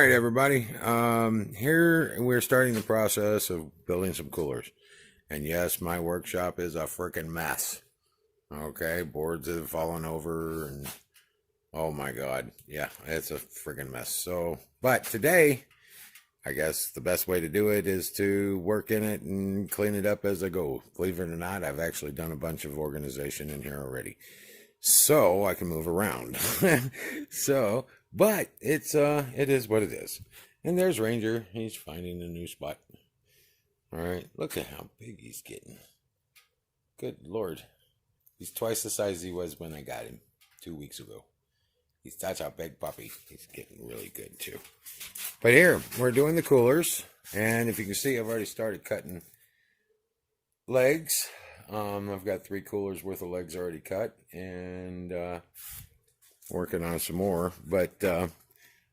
right, everybody. Here we're starting the process of building some coolers. And yes, my workshop is a freaking mess. Okay, boards have fallen over and oh my God. Yeah, it's a freaking mess. So, but today, I guess the best way to do it is to work in it and clean it up as I go. Believe it or not, I've actually done a bunch of organization in here already. So I can move around. But it is what it is. And there's Ranger. He's finding a new spot. All right, look at how big he's getting. Good Lord. He's twice the size he was when I got him 2 weeks ago. He's such a big puppy. He's getting really good too. But here, we're doing the coolers. And if you can see, I've already started cutting legs. I've got 3 coolers worth of legs already cut and working on some more. But I'm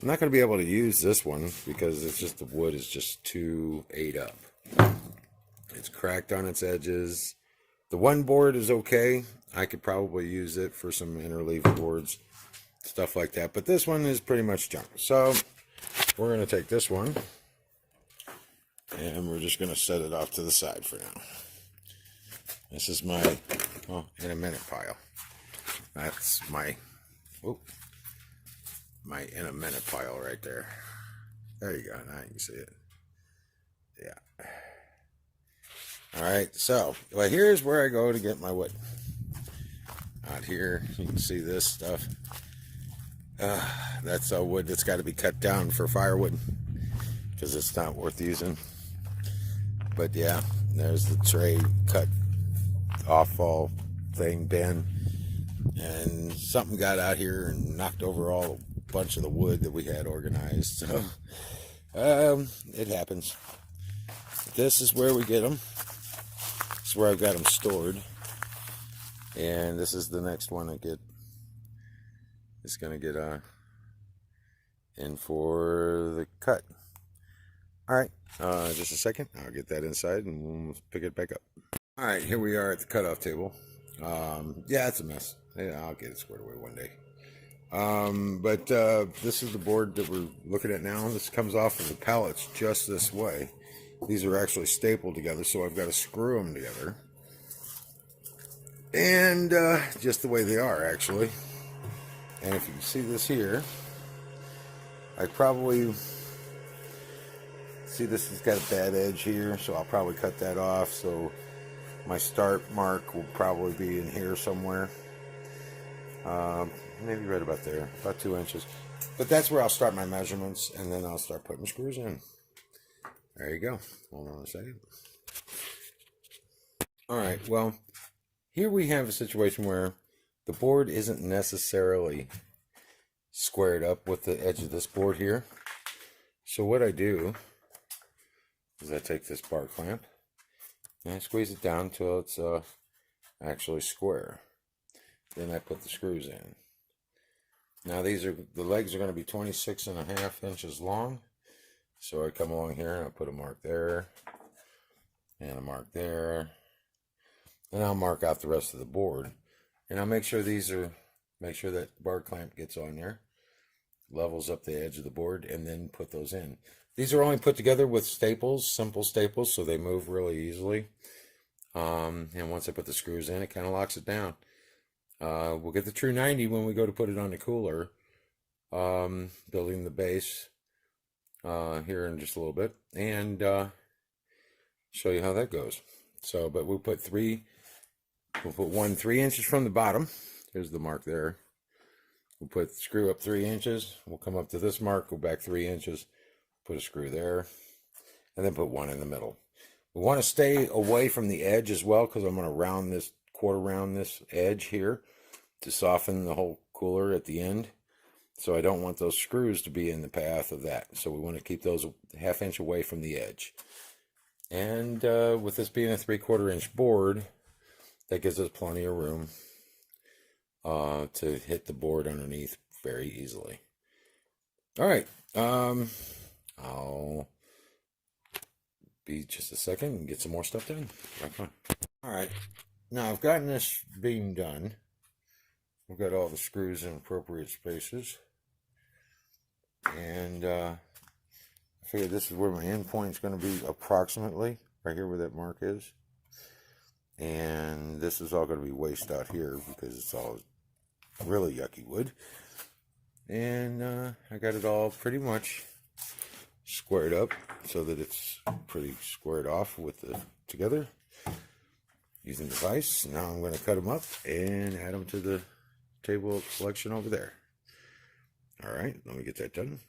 not going to be able to use this one because it's just the wood is just too ate up. It's cracked on its edges. The one board is okay. I could probably use it for some interleave boards, stuff like that. But this one is pretty much junk. So we're going to take this one and we're just going to set it off to the side for now. This is my, in a minute pile. That's my in a minute pile right there. There you go. Now you can see it. Yeah. All right. So, well, here's where I go to get my wood. Out here, you can see this stuff. That's wood that's got to be cut down for firewood because it's not worth using. But yeah, there's the tray cut off all thing bin, and something got out here and knocked over a bunch of the wood that we had organized. So it happens. This is where we get them. This is where I've got them stored, and this is the next one I get. It's gonna get in for the cut. All right, just a second. I'll get that inside and we'll pick it back up. All right, here we are at the cutoff table. Yeah, it's a mess. Yeah, I'll get it squared away one day. But this is the board that we're looking at now. This comes off of the pallets just this way. These are actually stapled together, so I've got to screw them together. And just the way they are, actually. And if you can see this here, I probably... See, this has got a bad edge here, so I'll probably cut that off. So my start mark will probably be in here somewhere. Maybe right about there, about 2 inches. But that's where I'll start my measurements, and then I'll start putting screws in. There you go. Hold on a second. All right, well, here we have a situation where the board isn't necessarily squared up with the edge of this board here. So what I do is I take this bar clamp and I squeeze it down till it's actually square. Then I put the screws in. Now the legs are going to be 26.5 inches long. So I come along here and I put a mark there and a mark there. And I'll mark out the rest of the board. And I'll make sure make sure that bar clamp gets on there, levels up the edge of the board, and then put those in. These are only put together with staples, simple staples, so they move really easily. And once I put the screws in, it kind of locks it down. We'll get the true 90 when we go to put it on the cooler, building the base here in just a little bit, and show you how that goes. So, but we'll put one 3 inches from the bottom. Here's the mark there. We'll put the screw up 3 inches. We'll come up to this mark, go back 3 inches. Put a screw there, and then put one in the middle. We want to stay away from the edge as well, because I'm going to quarter round this edge here to soften the whole cooler at the end. So I don't want those screws to be in the path of that. So we want to keep those a ½ inch away from the edge. And with this being a 3/4 inch board, that gives us plenty of room to hit the board underneath very easily. All right. I'll be just a second and get some more stuff done. Okay. All right. Now I've gotten this beam done. We've got all the screws in appropriate spaces. And figured this is where my end point is going to be approximately, right here where that mark is. And this is all going to be waste out here because it's all really yucky wood. And I got it all pretty much squared up so that it's pretty squared off with the together using the vise. Now I'm going to cut them up and add them to the table collection over there. Alright, let me get that done.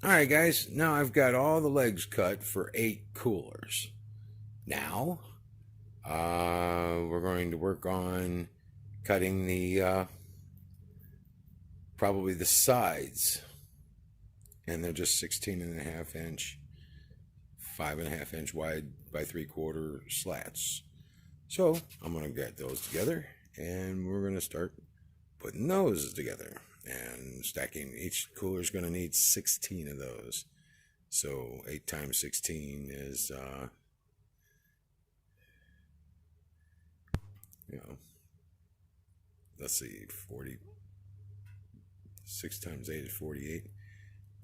Alright guys, now I've got all the legs cut for 8 coolers. Now we're going to work on cutting the probably the sides, and they're just 16.5 inch, 5.5 inch wide by 3/4 slats. So I'm going to get those together, and we're going to start putting those together and stacking. Each cooler is going to need 16 of those. So 8 times 16 is, let's see, 40. 6 times 8 is 48.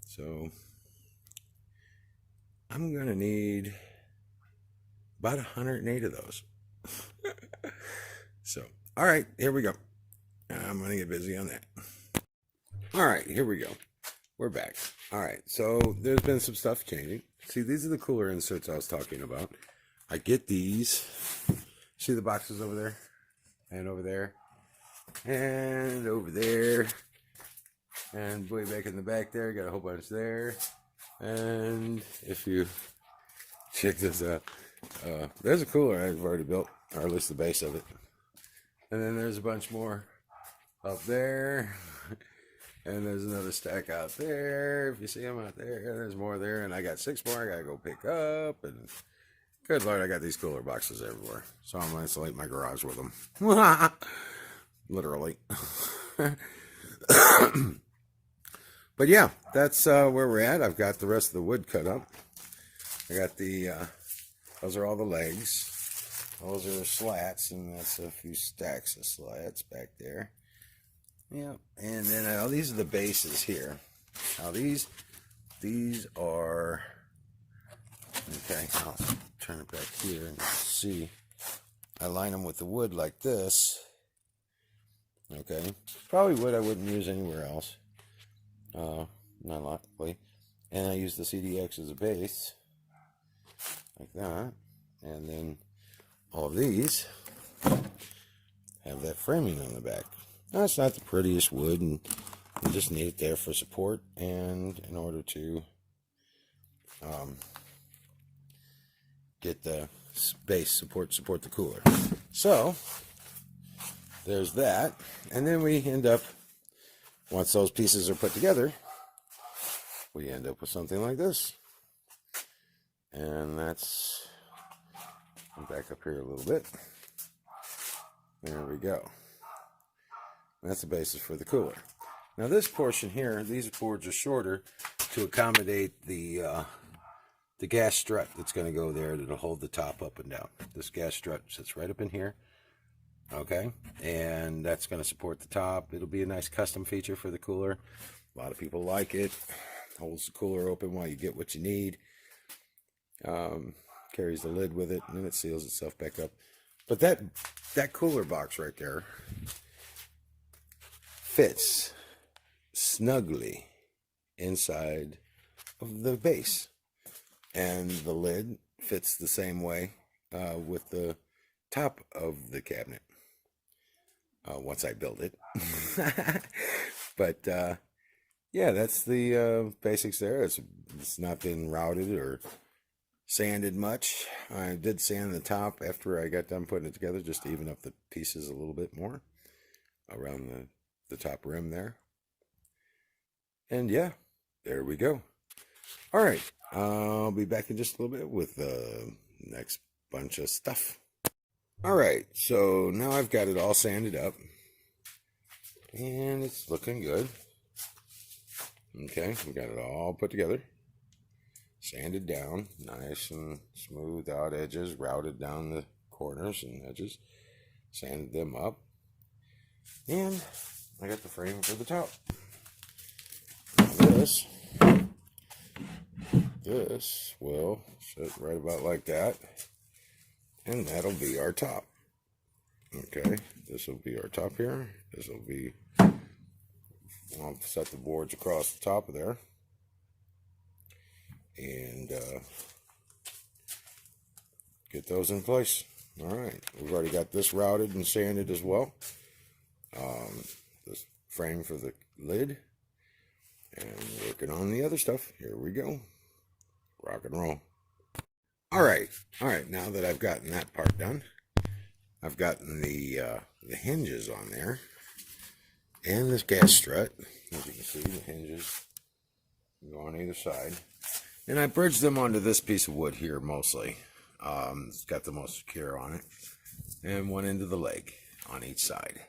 So I'm going to need about 108 of those. So, all right, here we go. I'm going to get busy on that. All right, here we go. We're back. All right, so there's been some stuff changing. See, these are the cooler inserts I was talking about. I get these. See the boxes over there? And over there? And over there? And way back in the back there, got a whole bunch there. And if you check this out, there's a cooler I've already built, or at least the base of it. And then there's a bunch more up there. And there's another stack out there. If you see them out there, and there's more there. And I got 6 more I gotta go pick up. And good Lord, I got these cooler boxes everywhere. So I'm gonna insulate my garage with them. Literally. But yeah, that's where we're at. I've got the rest of the wood cut up. I got the, those are all the legs. Those are slats, and that's a few stacks of slats back there. Yeah, and then these are the bases here. Now these are, okay, I'll turn it back here and see. I line them with the wood like this. Okay, probably wood I wouldn't use anywhere else. Not likely. And I use the CDX as a base, like that. And then all of these have that framing on the back. Now, it's not the prettiest wood, and you just need it there for support and in order to get the base support the cooler. So there's that, and then we end up, once those pieces are put together, we end up with something like this. And that's, I'll back up here a little bit. There we go. That's the basis for the cooler. Now this portion here, these boards are shorter to accommodate the gas strut that's going to go there that'll hold the top up and down. This gas strut sits right up in here. Okay, and that's going to support the top. It'll be a nice custom feature for the cooler. A lot of people like it. Holds the cooler open while you get what you need. Carries the lid with it, and then it seals itself back up. But that cooler box right there fits snugly inside of the base, and the lid fits the same way with the top of the cabinet once I build it. But yeah, that's the basics there. It's not been routed or sanded much. I did sand the top after I got done putting it together, just to even up the pieces a little bit more around the top rim there. And yeah, there we go. All right, I'll be back in just a little bit with the next bunch of stuff. All right, so now I've got it all sanded up, and it's looking good. Okay, we got it all put together, sanded down, nice and smooth out edges, routed down the corners and edges, sanded them up, and I got the frame for the top. Now this this will sit right about like that, and that'll be our top. Okay, this will be our top here. This will be, I'll set the boards across the top of there, and get those in place. All right, we've already got this routed and sanded as well. This frame for the lid, and working on the other stuff. Here we go. Rock and roll. All right. Now that I've gotten that part done, I've gotten the hinges on there, and this gas strut. As you can see, the hinges go on either side, and I bridged them onto this piece of wood here mostly. It's got the most secure on it, and one end of the leg on each side.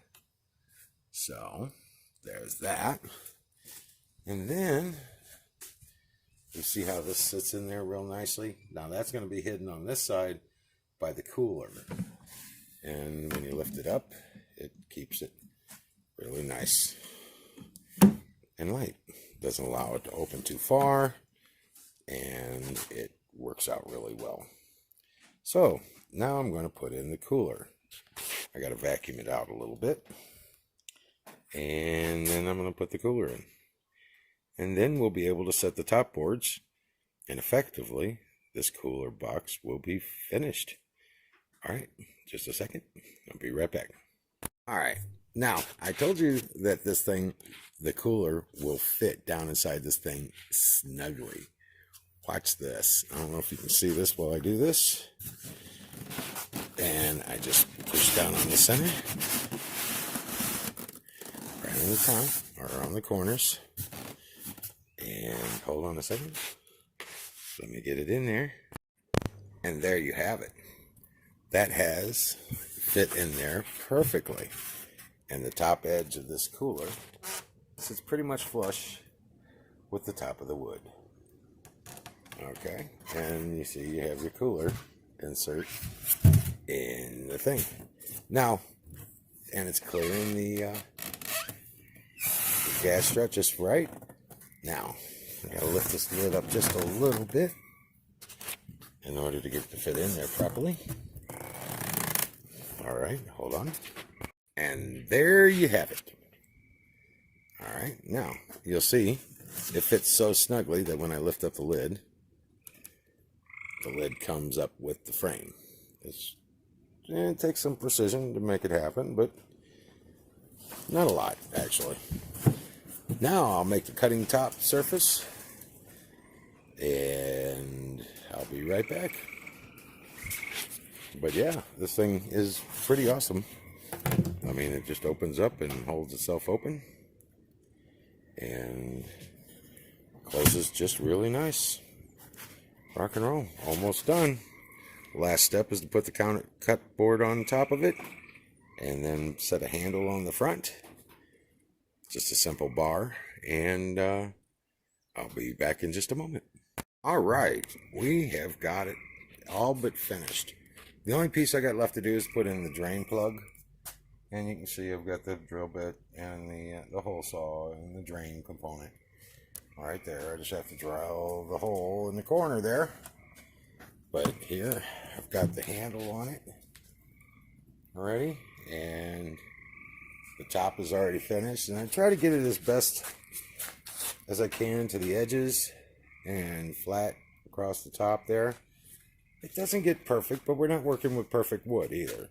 So there's that. And then you see how this sits in there real nicely. Now that's going to be hidden on this side by the cooler, and when you lift it up, it keeps it really nice and light. Doesn't allow it to open too far, and it works out really well. So now I'm going to put in the cooler. I got to vacuum it out a little bit, and then I'm going to put the cooler in. And then we'll be able to set the top boards, and effectively this cooler box will be finished. All right, just a second. I'll be right back. All right, now I told you that this thing, the cooler, will fit down inside this thing snugly. Watch this. I don't know if you can see this while I do this. And I just push down on the center, right on the top, or on the corners. And hold on a second. Let me get it in there. And there you have it. That has fit in there perfectly. And the top edge of this cooler sits pretty much flush with the top of the wood. Okay, and you see you have your cooler insert in the thing. Now, and it's clearing the gas strut just right. Now, I gotta lift this lid up just a little bit in order to get it to fit in there properly. All right, hold on. And there you have it. All right, now you'll see it fits so snugly that when I lift up the lid comes up with the frame. It takes some precision to make it happen, but not a lot, actually. Now I'll make the cutting top surface, and I'll be right back. But yeah, this thing is pretty awesome. I mean, it just opens up and holds itself open, and closes just really nice. Rock and roll. Almost done. Last step is to put the cut board on top of it, and then set a handle on the front. Just a simple bar, and I'll be back in just a moment. All right, we have got it all but finished. The only piece I got left to do is put in the drain plug, and you can see I've got the drill bit and the hole saw and the drain component. Right there, I just have to drill the hole in the corner there. But here, I've got the handle on it already, and the top is already finished. And I try to get it as best as I can to the edges and flat across the top there. It doesn't get perfect, but we're not working with perfect wood either.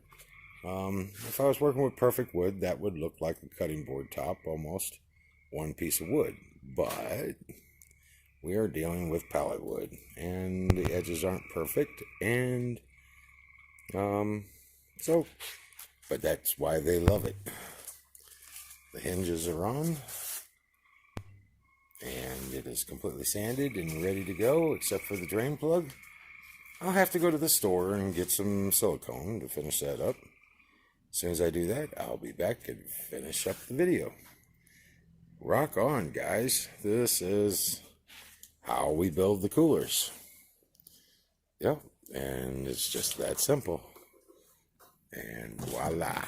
If I was working with perfect wood, that would look like a cutting board top, almost one piece of wood. But we are dealing with pallet wood, and the edges aren't perfect, and but that's why they love it. The hinges are on, and it is completely sanded and ready to go, except for the drain plug. I'll have to go to the store and get some silicone to finish that up. As soon as I do that, I'll be back and finish up the video. Rock on, guys. This is how we build the coolers. Yep, and it's just that simple. And voila.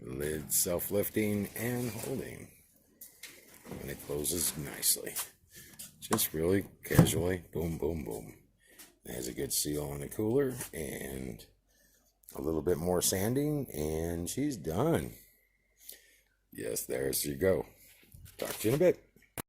Lid self-lifting and holding. And it closes nicely. Just really casually, boom, boom, boom. It has a good seal on the cooler and a little bit more sanding, and she's done. Yes, there's you go. Talk to you in a bit.